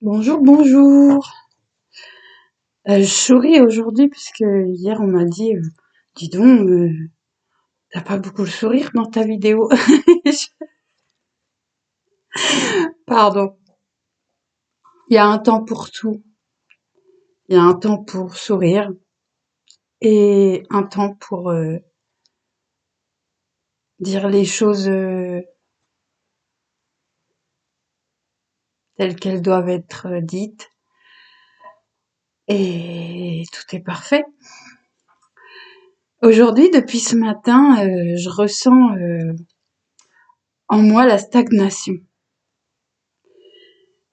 Bonjour, bonjour. Je souris aujourd'hui puisque hier on m'a dit, dis donc, t'as pas beaucoup le sourire dans ta vidéo. Pardon. Il y a un temps pour tout. Il y a un temps pour sourire et un temps pour dire les choses telles qu'elles doivent être dites. Et tout est parfait. Aujourd'hui, depuis ce matin, je ressens en moi la stagnation.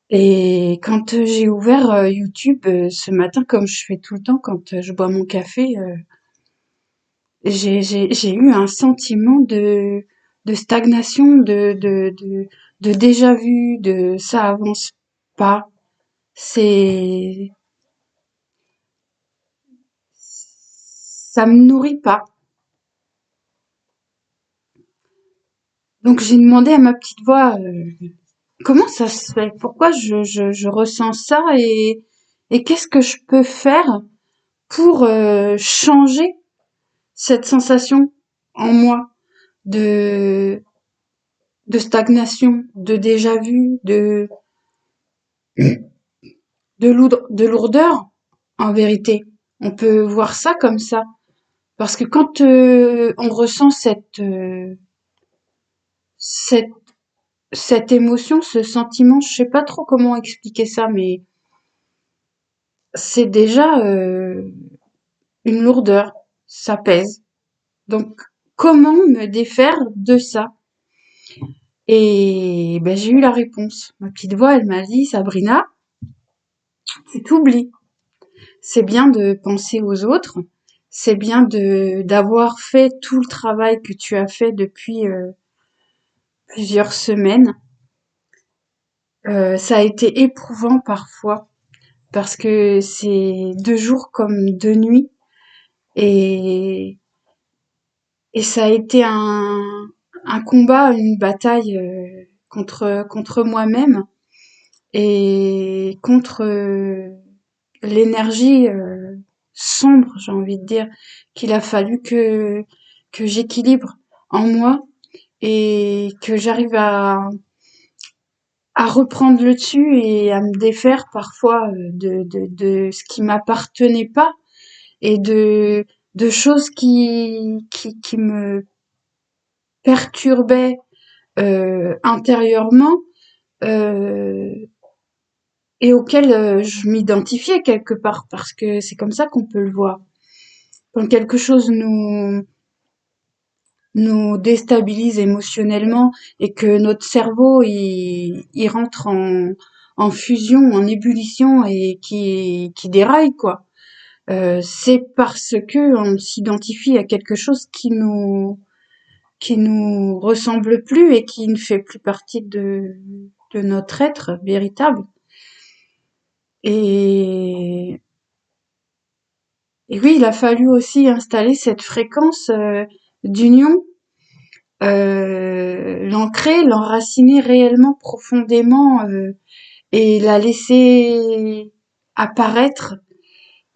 Et quand j'ai ouvert YouTube ce matin, comme je fais tout le temps quand je bois mon café, j'ai eu un sentiment de stagnation, de déjà vu, de ça avance pas. C'est, ça me nourrit pas. Donc j'ai demandé à ma petite voix comment ça se fait, pourquoi je ressens ça et qu'est-ce que je peux faire pour changer cette sensation en moi de stagnation, de déjà vu, de lourdeur, en vérité. On peut voir ça comme ça. Parce que quand on ressent cette, cette émotion, ce sentiment, je sais pas trop comment expliquer ça, mais c'est déjà une lourdeur. Ça pèse. Donc, comment me défaire de ça? Et ben, j'ai eu la réponse. Ma petite voix, elle m'a dit, Sabrina, tu t'oublies. C'est bien de penser aux autres, c'est bien de d'avoir fait tout le travail que tu as fait depuis plusieurs semaines. Ça a été éprouvant parfois parce que c'est 2 jours comme 2 nuits et et ça a été un combat, une bataille contre moi-même et contre l'énergie sombre, j'ai envie de dire, qu'il a fallu que j'équilibre en moi et que j'arrive à reprendre le dessus et à me défaire parfois de ce qui m'appartenait pas et de choses qui me perturbaient intérieurement euh, et auxquelles je m'identifiais quelque part parce que c'est comme ça qu'on peut le voir. Quand quelque chose nous déstabilise émotionnellement et que notre cerveau il rentre en fusion, en ébullition et qui déraille quoi. C'est parce que on s'identifie à quelque chose qui nous ressemble plus et qui ne fait plus partie de notre être véritable. Et, et oui, il a fallu aussi installer cette fréquence d'union, l'ancrer, l'enraciner réellement profondément et la laisser apparaître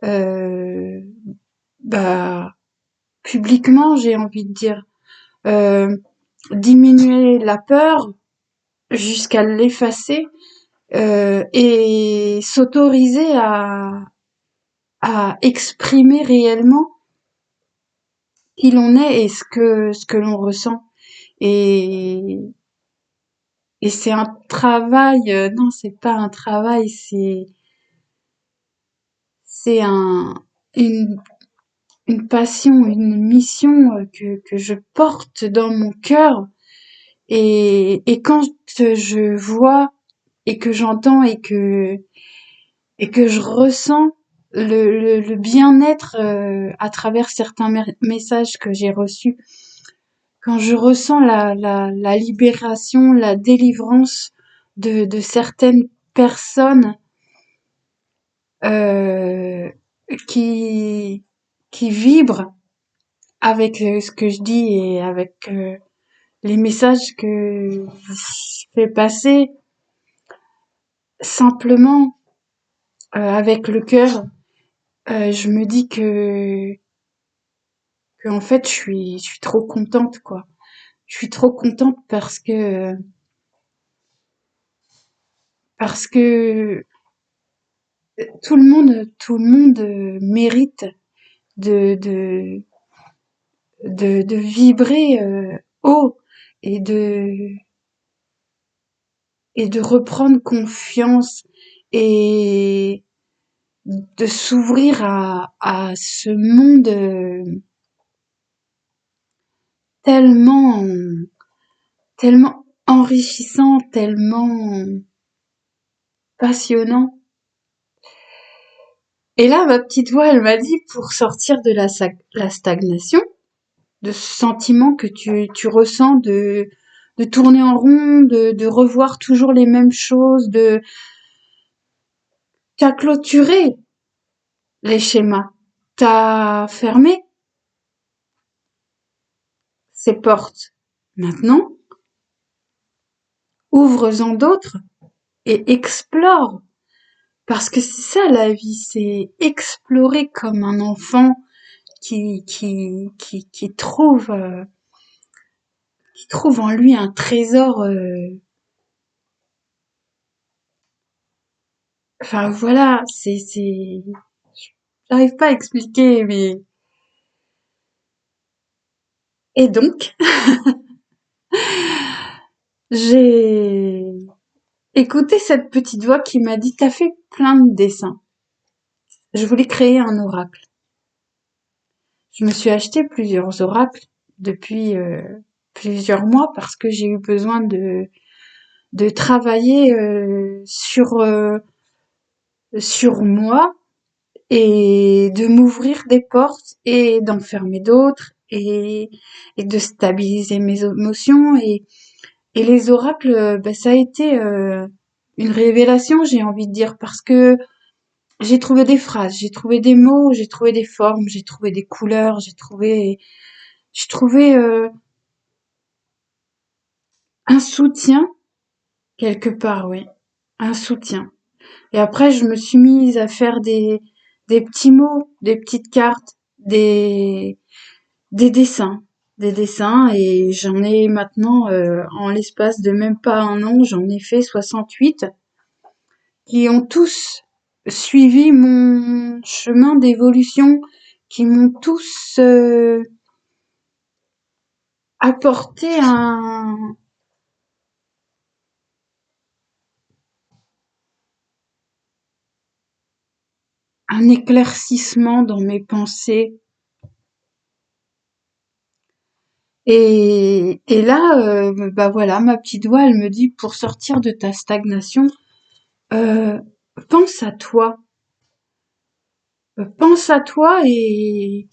euh, bah, publiquement, j'ai envie de dire. Euh, Diminuer la peur jusqu'à l'effacer et s'autoriser à exprimer réellement qui l'on est et ce que l'on ressent. Et, et c'est un travail, non, c'est pas un travail, c'est une, une passion, une mission que je porte dans mon cœur. Et quand je vois et que j'entends et que je ressens le bien-être à travers certains messages que j'ai reçus, quand je ressens la libération, la délivrance de certaines personnes euh, qui, qui vibrent avec ce que je dis et avec les messages que je fais passer, simplement, avec le cœur, je me dis que en fait, je suis trop contente, quoi. Je suis trop contente parce que tout le monde mérite de, de, de vibrer haut et de reprendre confiance et de s'ouvrir à ce monde tellement, tellement enrichissant, tellement passionnant. Et là, ma petite voix, elle m'a dit, pour sortir de la stagnation, de ce sentiment que tu ressens de tourner en rond, de revoir toujours les mêmes choses, t'as clôturé les schémas, t'as fermé ces portes. Maintenant, ouvre-en d'autres et explore. Parce que c'est ça la vie, c'est explorer comme un enfant qui trouve en lui un trésor. Enfin voilà, j'arrive pas à expliquer, mais et donc j'ai écouté cette petite voix qui m'a dit t'as fait plein de dessins. Je voulais créer un oracle. Je me suis acheté plusieurs oracles depuis plusieurs mois parce que j'ai eu besoin de travailler sur moi et de m'ouvrir des portes et d'en fermer d'autres et de stabiliser mes émotions et les oracles, ça a été une révélation, j'ai envie de dire, parce que j'ai trouvé des phrases, j'ai trouvé des mots, j'ai trouvé des formes, j'ai trouvé des couleurs, j'ai trouvé un soutien quelque part, oui, un soutien. Et après, je me suis mise à faire des petits mots, des petites cartes, des dessins, des dessins, et j'en ai maintenant, en l'espace de même pas un an, j'en ai fait 68 qui ont tous suivi mon chemin d'évolution, qui m'ont tous apporté un éclaircissement dans mes pensées. Et là, voilà, ma petite voix, elle me dit, pour sortir de ta stagnation, euh, pense à toi. Pense à toi et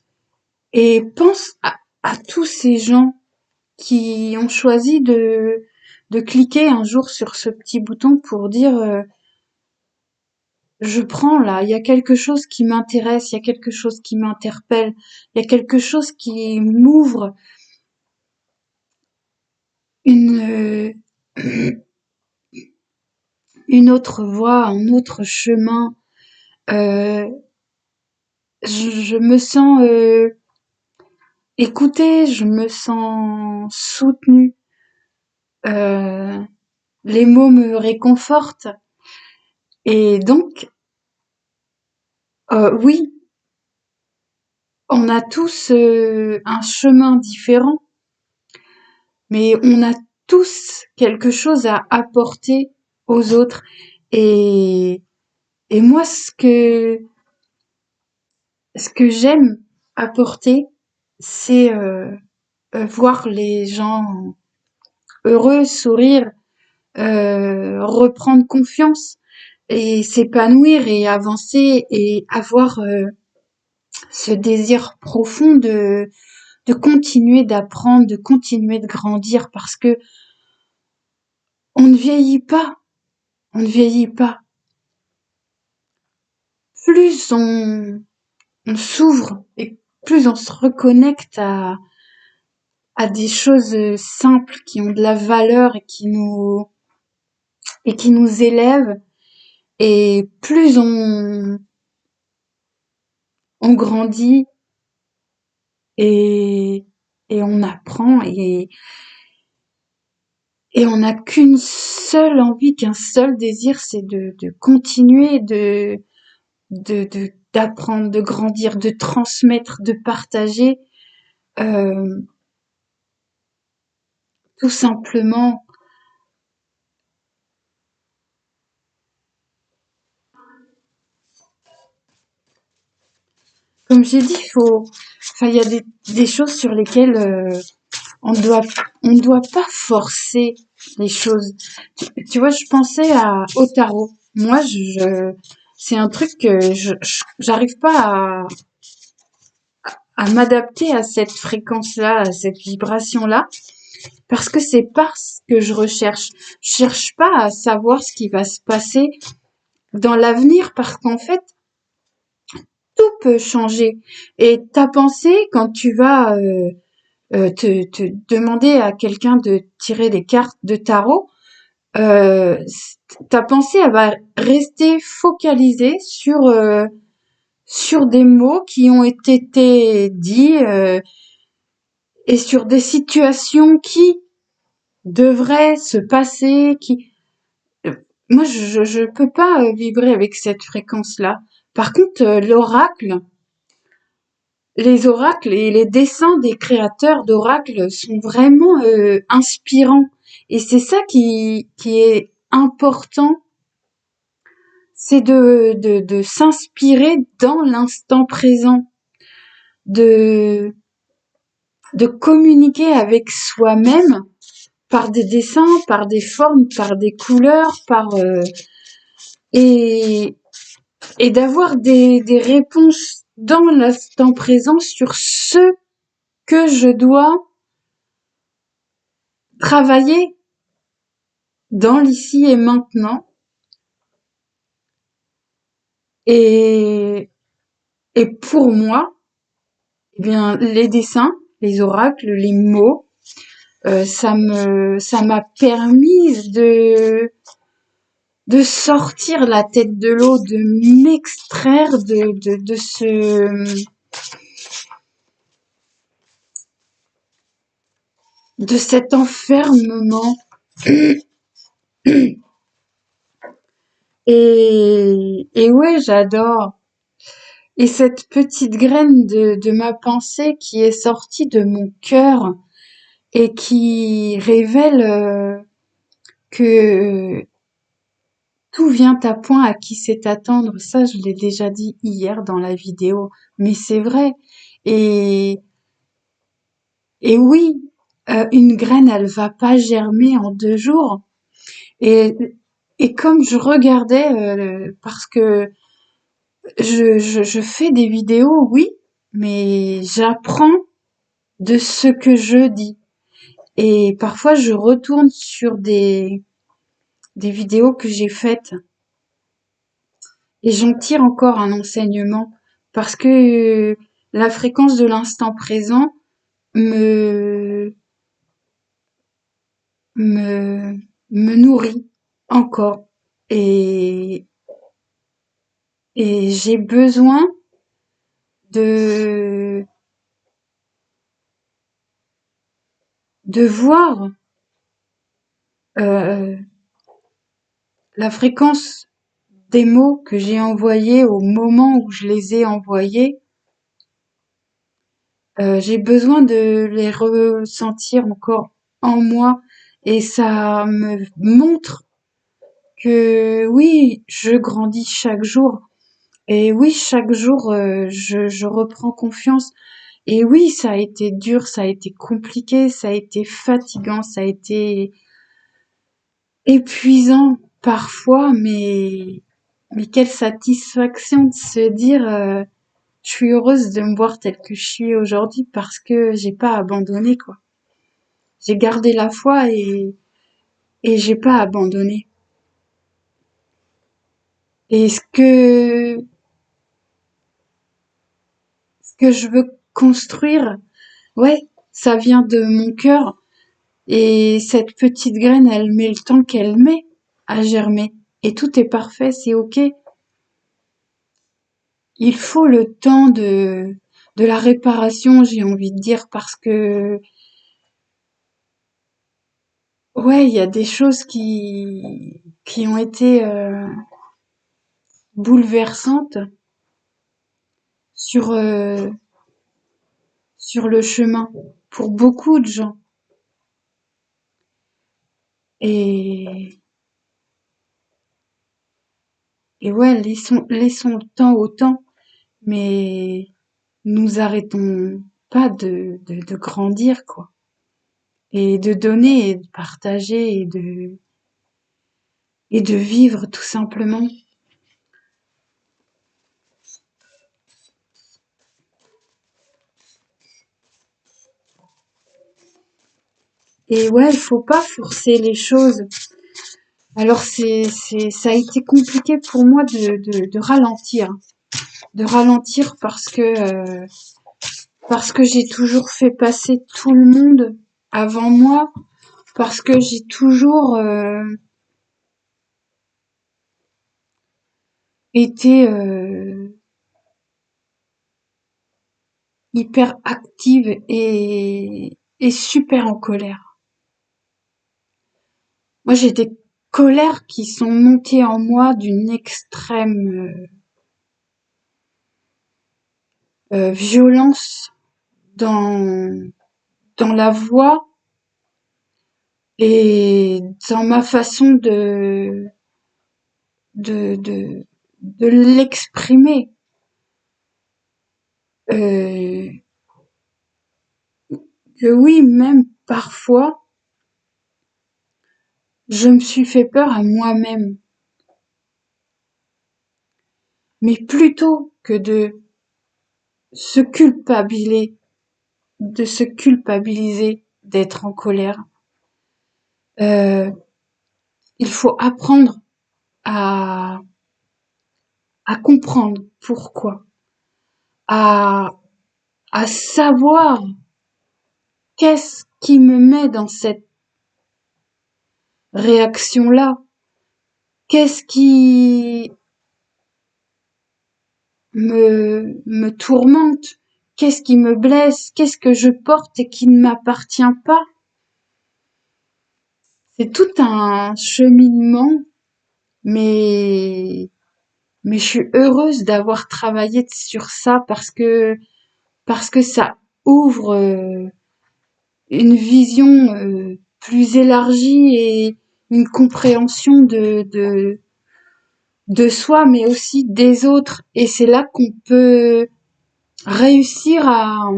pense à tous ces gens qui ont choisi de cliquer un jour sur ce petit bouton pour dire je prends là, il y a quelque chose qui m'intéresse, il y a quelque chose qui m'interpelle, il y a quelque chose qui m'ouvre une, une autre voie, un autre chemin. Euh, je me sens écoutée, je me sens soutenue. Euh, les mots me réconfortent. Et donc, oui, on a tous un chemin différent, mais on a tous quelque chose à apporter aux autres. Et, et moi, ce que j'aime apporter, c'est voir les gens heureux, sourire, reprendre confiance et s'épanouir et avancer et avoir ce désir profond de continuer d'apprendre, de continuer de grandir parce que on ne vieillit pas, on ne vieillit pas. Plus on s'ouvre et plus on se reconnecte à des choses simples qui ont de la valeur et qui nous élèvent Et plus on grandit et, et on apprend et on n'a qu'une seule envie, qu'un seul désir, c'est de continuer, d'apprendre, de grandir, de transmettre, de partager, euh, tout simplement. Comme j'ai dit, enfin, il y a des choses sur lesquelles on doit, on doit pas forcer les choses. Tu vois, je pensais au tarot. Moi, c'est un truc que j'arrive pas à m'adapter à cette fréquence-là, à cette vibration-là, parce que c'est pas ce que je recherche. Je cherche pas à savoir ce qui va se passer dans l'avenir, parce qu'en fait, tout peut changer. Et ta pensée, quand tu vas te demander à quelqu'un de tirer des cartes de tarot, euh, ta pensée, elle va rester focalisée sur des mots qui ont été dits et sur des situations qui devraient se passer. Euh, Moi, je peux pas vibrer avec cette fréquence-là. Par contre, les oracles et les dessins des créateurs d'oracles sont vraiment inspirants. Et c'est ça qui est important, c'est de s'inspirer dans l'instant présent, de, de communiquer avec soi-même par des dessins, par des formes, par des couleurs, et, et d'avoir des réponses dans l'instant présent sur ce que je dois travailler dans l'ici et maintenant. Et, et pour moi, eh bien, les dessins, les oracles, les mots, ça m'a permis de sortir la tête de l'eau, de m'extraire de cet enfermement. Et ouais, j'adore. Et cette petite graine de ma pensée qui est sortie de mon cœur et qui révèle que tout vient à point à qui sait attendre. Ça, je l'ai déjà dit hier dans la vidéo, mais c'est vrai. Et, et oui, une graine, elle va pas germer en 2 jours. Et, et comme je regardais, parce que je fais des vidéos, oui, mais j'apprends de ce que je dis. Et parfois, je retourne sur des vidéos que j'ai faites et j'en tire encore un enseignement parce que la fréquence de l'instant présent me, me, me nourrit encore. Et, et j'ai besoin de, de voir euh, la fréquence des mots que j'ai envoyés au moment où je les ai envoyés. J'ai besoin de les ressentir encore en moi et ça me montre que oui, je grandis chaque jour et oui, chaque jour, je reprends confiance et oui, ça a été dur, ça a été compliqué, ça a été fatigant, ça a été épuisant parfois, mais quelle satisfaction de se dire, je suis heureuse de me voir telle que je suis aujourd'hui parce que j'ai pas abandonné, quoi. J'ai gardé la foi et j'ai pas abandonné. Et ce que je veux construire, ouais, ça vient de mon cœur. Et cette petite graine, elle met le temps qu'elle met à germer. et tout est parfait, c'est ok. Il faut le temps de la réparation, j'ai envie de dire, parce que ouais, il y a des choses qui ont été bouleversantes sur sur le chemin pour beaucoup de gens. Et et ouais, laissons le temps au temps, mais nous arrêtons pas de grandir, quoi. Et de donner et de partager et de vivre tout simplement. Et ouais, il faut pas forcer les choses. Alors ça a été compliqué pour moi de ralentir parce que j'ai toujours fait passer tout le monde avant moi, parce que j'ai toujours été hyper active et super en colère. Moi, j'ai des colères qui sont montées en moi d'une extrême violence dans dans la voix et dans ma façon de de l'exprimer. Euh, que oui, même parfois, je me suis fait peur à moi-même. Mais plutôt que se culpabiliser, de se culpabiliser d'être en colère, euh, il faut apprendre à, à comprendre pourquoi, à, à savoir qu'est-ce qui me met dans cette réaction-là, qu'est-ce qui me tourmente, qu'est-ce qui me blesse, qu'est-ce que je porte et qui ne m'appartient pas. C'est tout un cheminement, mais mais je suis heureuse d'avoir travaillé sur ça parce que ça ouvre une vision plus élargie et une compréhension de soi, mais aussi des autres. Et c'est là qu'on peut réussir à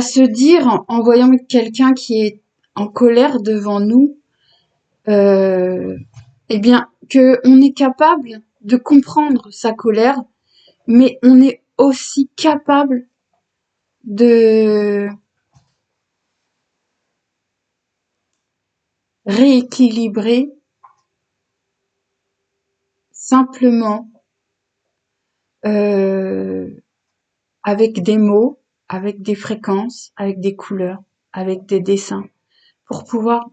se dire, en voyant quelqu'un qui est en colère devant nous, euh, eh bien, que on est capable de comprendre sa colère, mais on est aussi capable de rééquilibrer simplement euh, avec des mots, avec des fréquences, avec des couleurs, avec des dessins, pour pouvoir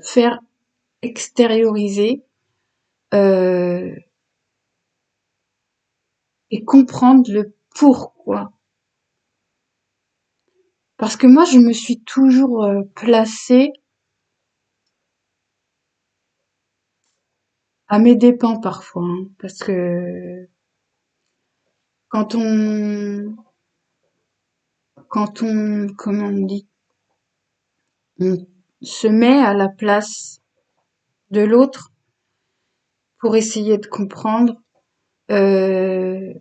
faire extérioriser euh, et comprendre le pourquoi. Parce que moi, je me suis toujours placée à mes dépens parfois, hein, parce que quand comment on dit, on se met à la place de l'autre pour essayer de comprendre, euh,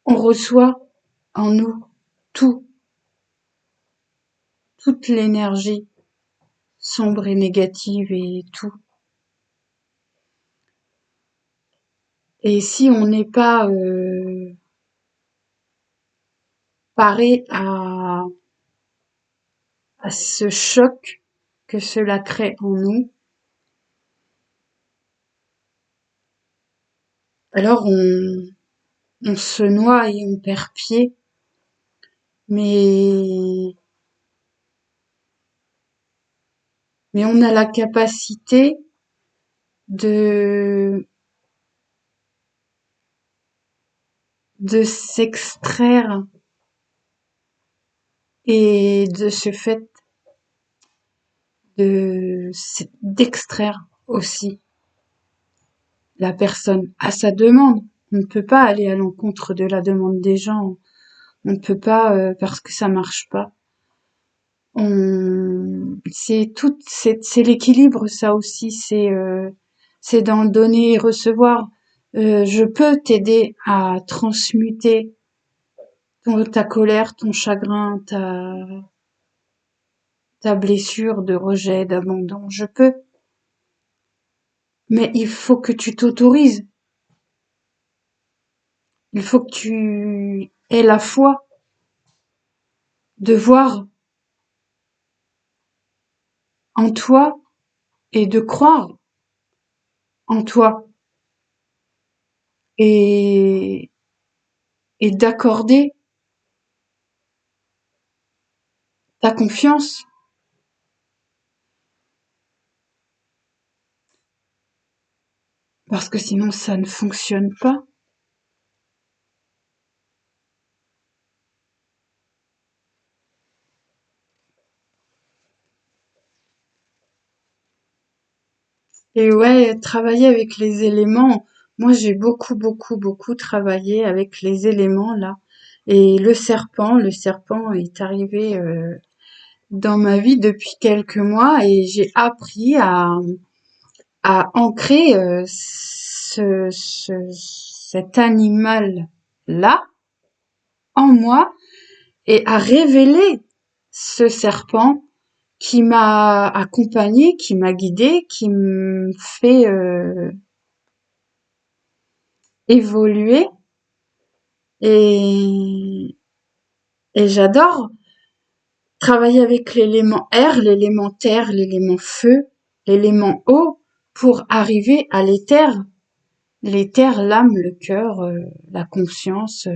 on reçoit en nous tout, toute l'énergie sombre et négative et tout. Et si on n'est pas paré à ce choc que cela crée en nous, alors on se noie et on perd pied. Mais mais on a la capacité de s'extraire et de ce fait d'extraire aussi la personne à sa demande. On ne peut pas aller à l'encontre de la demande des gens. On ne peut pas parce que ça marche pas. C'est l'équilibre, ça aussi. C'est dans le donner et recevoir. Je peux t'aider à transmuter ta colère, ton chagrin, ta blessure de rejet, d'abandon. Je peux, mais il faut que tu t'autorises. Il faut que tu aies la foi de voir en toi et de croire en toi et, et d'accorder ta confiance parce que sinon ça ne fonctionne pas. Et ouais, travailler avec les éléments. Moi, j'ai beaucoup travaillé avec les éléments là. Et le serpent est arrivé dans ma vie depuis quelques mois et j'ai appris à ancrer cet animal-là en moi et à révéler ce serpent qui m'a accompagné, qui m'a guidé, qui me fait évoluer et, et j'adore travailler avec l'élément air, l'élément terre, l'élément feu, l'élément eau pour arriver à l'éther. L'éther, l'âme, le cœur, la conscience.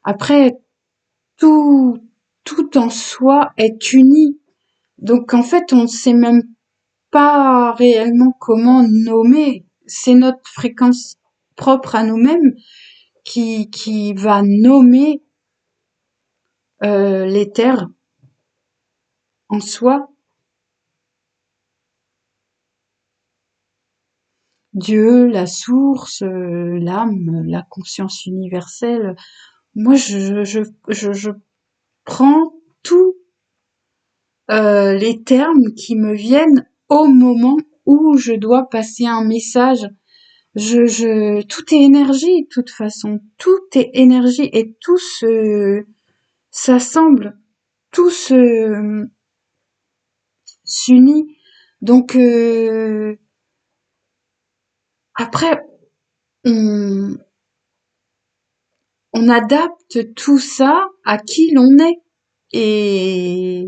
Après, tout, tout en soi est uni. Donc en fait, on ne sait même pas réellement comment nommer. C'est notre fréquence propre à nous-mêmes qui va nommer l'éther en soi. Dieu, la source, l'âme, la conscience universelle. Moi, je prends tous les termes qui me viennent au moment où je dois passer un message. Tout est énergie, de toute façon. Tout est énergie et tout s'assemble, tout s'unit. Donc après, on, on adapte tout ça à qui l'on est. Et,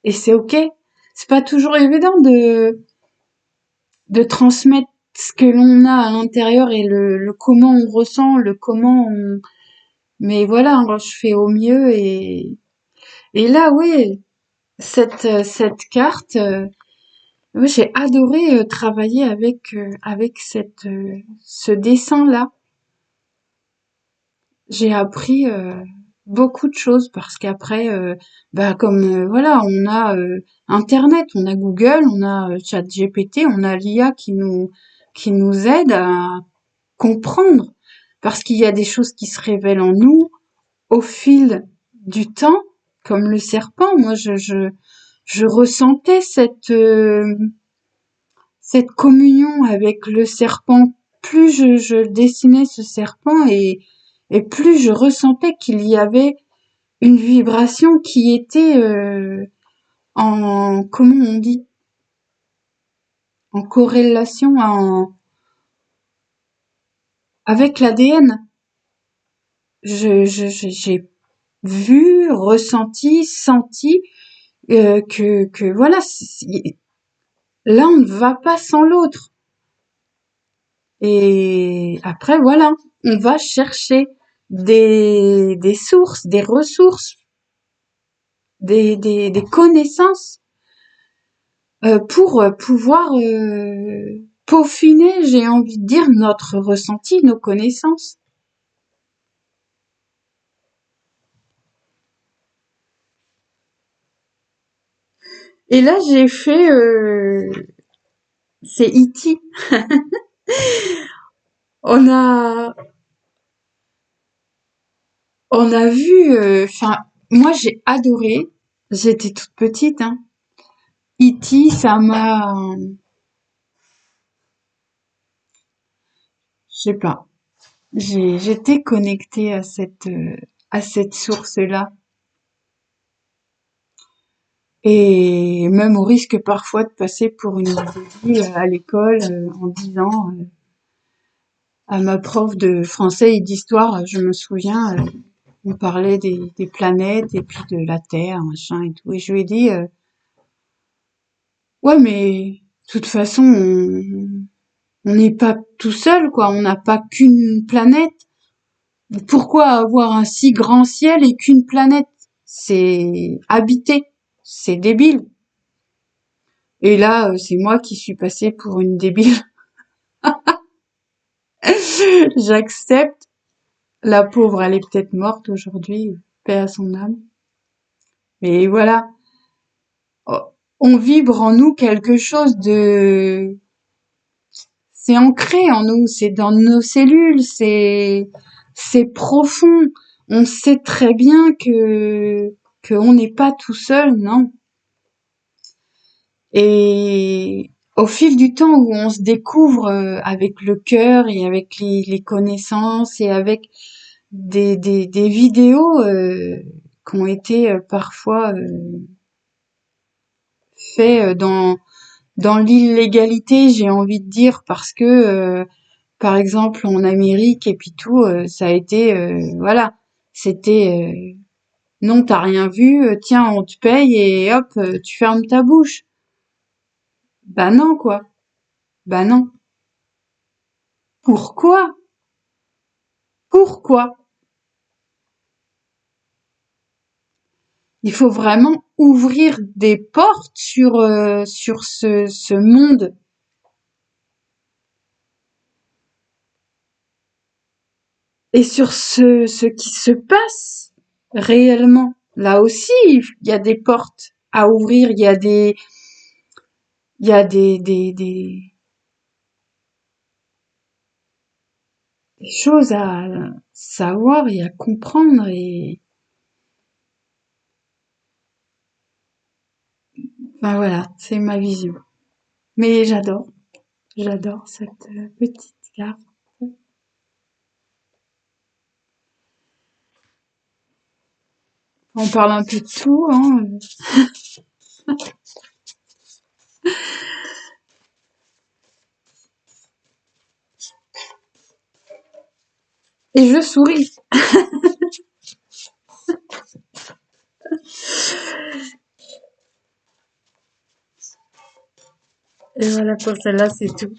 et c'est ok. C'est pas toujours évident de transmettre ce que l'on a à l'intérieur et le comment on ressent, le comment on... Mais voilà, je fais au mieux et là, oui, cette carte, moi, j'ai adoré travailler avec ce dessin-là. J'ai appris beaucoup de choses parce qu'après, comme voilà, on a Internet, on a Google, on a ChatGPT, on a l'IA qui nous aide à comprendre parce qu'il y a des choses qui se révèlent en nous au fil du temps, comme le serpent. Moi, je ressentais cette communion avec le serpent. Plus je dessinais ce serpent et plus je ressentais qu'il y avait une vibration qui était comment on dit, en corrélation avec l'ADN. J'ai vu, ressenti, senti que voilà, l'un ne va pas sans l'autre. Et après, voilà, on va chercher des sources, des ressources, des connaissances pour pouvoir peaufiner, j'ai envie de dire, notre ressenti, nos connaissances. Et là, j'ai fait, c'est E.T. On a, on a vu, enfin, moi j'ai adoré. J'étais toute petite, hein. E.T., je sais pas, j'étais connectée à cette source-là. Et même au risque parfois de passer pour une débile à l'école en disant à ma prof de français et d'histoire, je me souviens, on parlait des planètes et puis de la Terre, machin et tout. Et je lui ai dit, ouais, mais de toute façon, on n'est pas tout seul, quoi. On n'a pas qu'une planète. Pourquoi avoir un si grand ciel et qu'une planète? C'est habité. C'est débile. Et là, c'est moi qui suis passée pour une débile. J'accepte. La pauvre, elle est peut-être morte aujourd'hui, paix à son âme. Mais voilà, oh, on vibre en nous quelque chose de... C'est ancré en nous, c'est dans nos cellules, c'est profond. On sait très bien qu'on n'est pas tout seul, non. Et au fil du temps où on se découvre avec le cœur et avec les connaissances et avec des vidéos qui ont été parfois faits dans l'illégalité, j'ai envie de dire, parce que par exemple en Amérique et puis tout, ça a été voilà, c'était non, t'as rien vu, tiens, on te paye et hop, tu fermes ta bouche. Bah non, quoi. Bah non. Pourquoi? Pourquoi? Il faut vraiment ouvrir des portes sur ce monde et sur ce qui se passe réellement. Là aussi, il y a des portes à ouvrir, il y a des choses à savoir et à comprendre et ben voilà, c'est ma vision. Mais j'adore cette petite carte. On parle un peu de tout, hein. Et je souris. Et voilà, pour celle-là, c'est tout.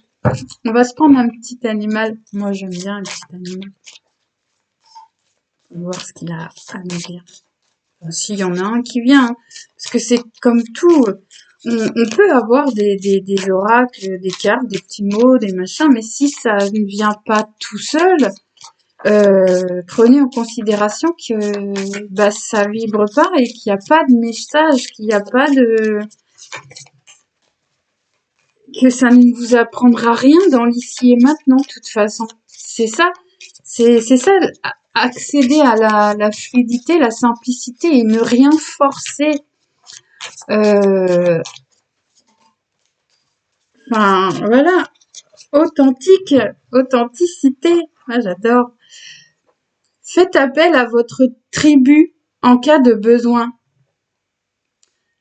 On va se prendre un petit animal. Moi, j'aime bien un petit animal. On va voir ce qu'il a à nous dire. Bon, s'il y en a un qui vient, hein. Parce que c'est comme tout. On peut avoir des oracles, des cartes, des petits mots, des machins, mais si ça ne vient pas tout seul, prenez en considération que bah, ça vibre pas et qu'il n'y a pas de message, qu'il n'y a pas de... que ça ne vous apprendra rien dans l'ici et maintenant, de toute façon. C'est ça. C'est ça, accéder à la fluidité, la simplicité et ne rien forcer. Euh, Enfin, voilà. Authenticité. Ah, j'adore. Faites appel à votre tribu en cas de besoin.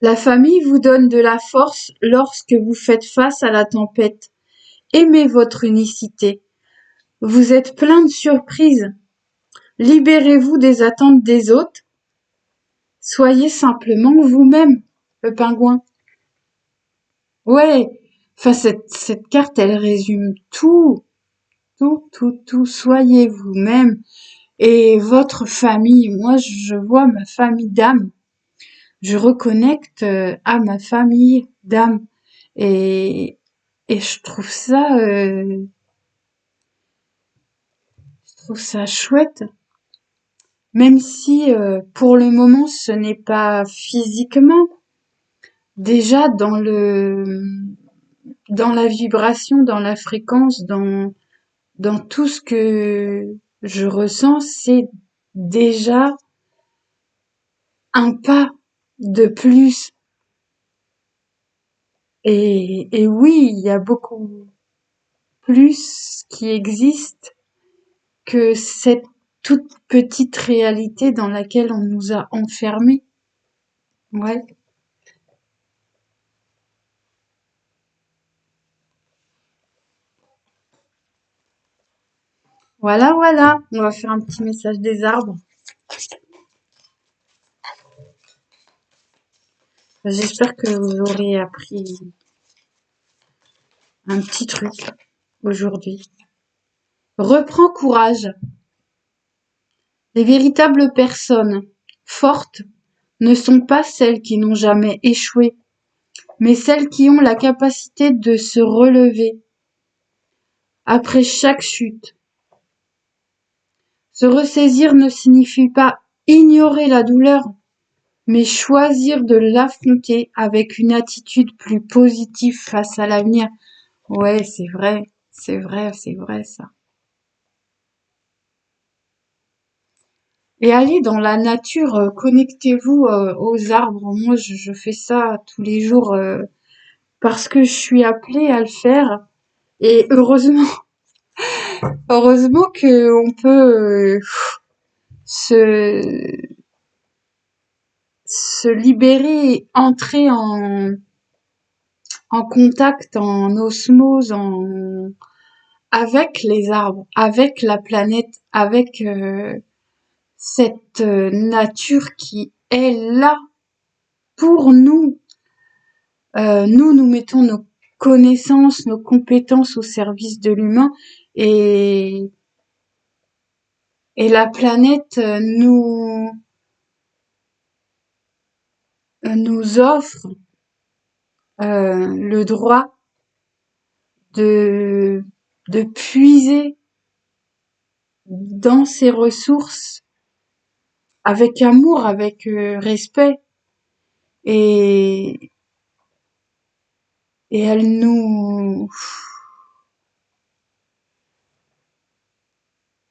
La famille vous donne de la force lorsque vous faites face à la tempête. Aimez votre unicité. Vous êtes plein de surprises. Libérez-vous des attentes des autres. Soyez simplement vous-même, le pingouin. Ouais. Enfin, cette carte, elle résume tout. Tout. Soyez vous-même. Et votre famille. Moi, je vois ma famille d'âme. je reconnecte à ma famille d'âme. Et, et je trouve ça chouette, même si pour le moment ce n'est pas physiquement, déjà dans la vibration, dans la fréquence, dans tout ce que je ressens, c'est déjà un pas de plus. Et oui, il y a beaucoup plus qui existe que cette toute petite réalité dans laquelle on nous a enfermés. Ouais. Voilà, voilà. On va faire un petit message des arbres. J'espère que vous aurez appris un petit truc aujourd'hui. Reprends courage. Les véritables personnes fortes ne sont pas celles qui n'ont jamais échoué, mais celles qui ont la capacité de se relever après chaque chute. Se ressaisir ne signifie pas ignorer la douleur, mais choisir de l'affronter avec une attitude plus positive face à l'avenir. Ouais, c'est vrai ça. Et allez dans la nature, connectez-vous aux arbres. Moi, je fais ça tous les jours parce que je suis appelée à le faire. Et heureusement que on peut se se libérer, et entrer en contact, en osmose, avec les arbres, avec la planète, avec cette nature qui est là pour nous. Nous mettons nos connaissances, nos compétences au service de l'humain et, et la planète nous offre le droit de, de puiser dans ses ressources avec amour, avec respect et, et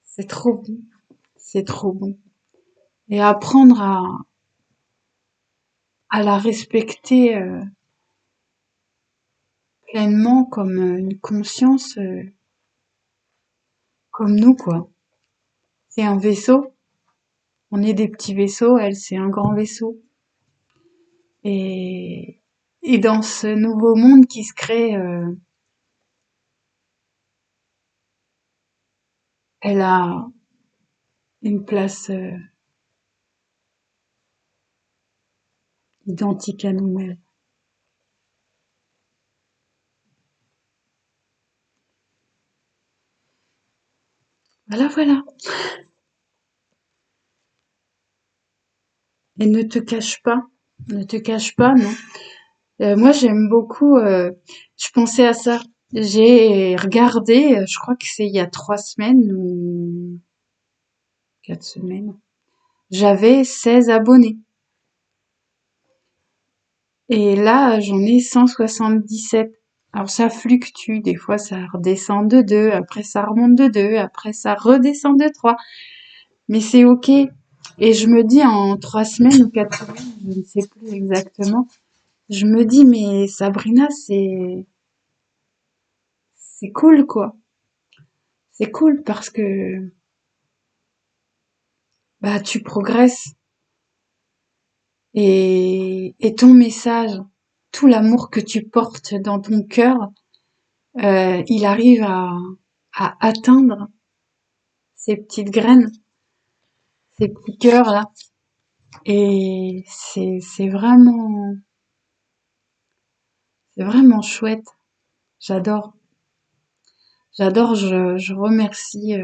c'est trop bon, c'est trop bon. Et apprendre à la respecter pleinement comme une conscience comme nous, quoi. C'est un vaisseau, on est des petits vaisseaux, elle c'est un grand vaisseau. Et, et dans ce nouveau monde qui se crée, elle a une place identique à nous-mêmes. Voilà, voilà. Et ne te cache pas, non. Moi, j'aime beaucoup. Je pensais à ça. J'ai regardé. Je crois que c'est il y a 3 semaines ou 4 semaines. J'avais 16 abonnés. Et là, j'en ai 177. Alors ça fluctue. Des fois, ça redescend de 2. Après, ça remonte de 2. Après, ça redescend de 3. Mais c'est ok. Et je me dis en 3 semaines ou 4 semaines, je ne sais plus exactement. Je me dis mais Sabrina, c'est cool quoi. C'est cool parce que bah tu progresses et ton message, tout l'amour que tu portes dans ton cœur, il arrive à atteindre ces petites graines, ces petits cœurs là. Et c'est vraiment chouette. J'adore. J'adore, je remercie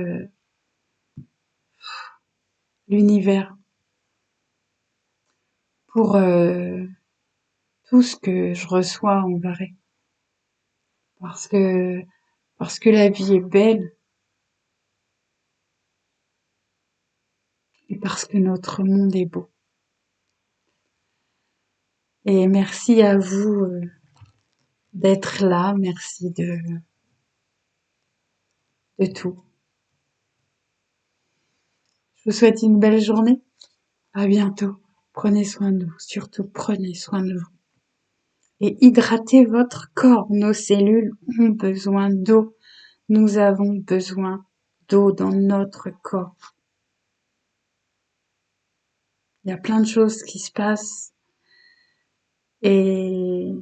l'univers pour tout ce que je reçois en vrai. Parce que, parce que la vie est belle et parce que notre monde est beau. Et merci à vous d'être là, merci de tout. Je vous souhaite une belle journée. À bientôt. Prenez soin de vous, surtout prenez soin de vous. Et hydratez votre corps. Nos cellules ont besoin d'eau. Nous avons besoin d'eau dans notre corps. Il y a plein de choses qui se passent. Et,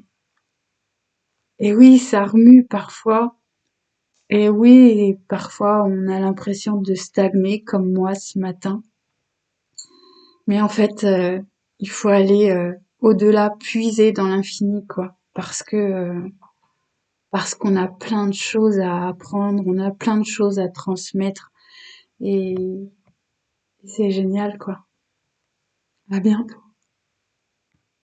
et oui, ça remue parfois. Et oui, parfois on a l'impression de stagner comme moi ce matin. Mais en fait, il faut aller au-delà, puiser dans l'infini, quoi. Parce qu'on a plein de choses à apprendre, on a plein de choses à transmettre. Et c'est génial, quoi. À bientôt.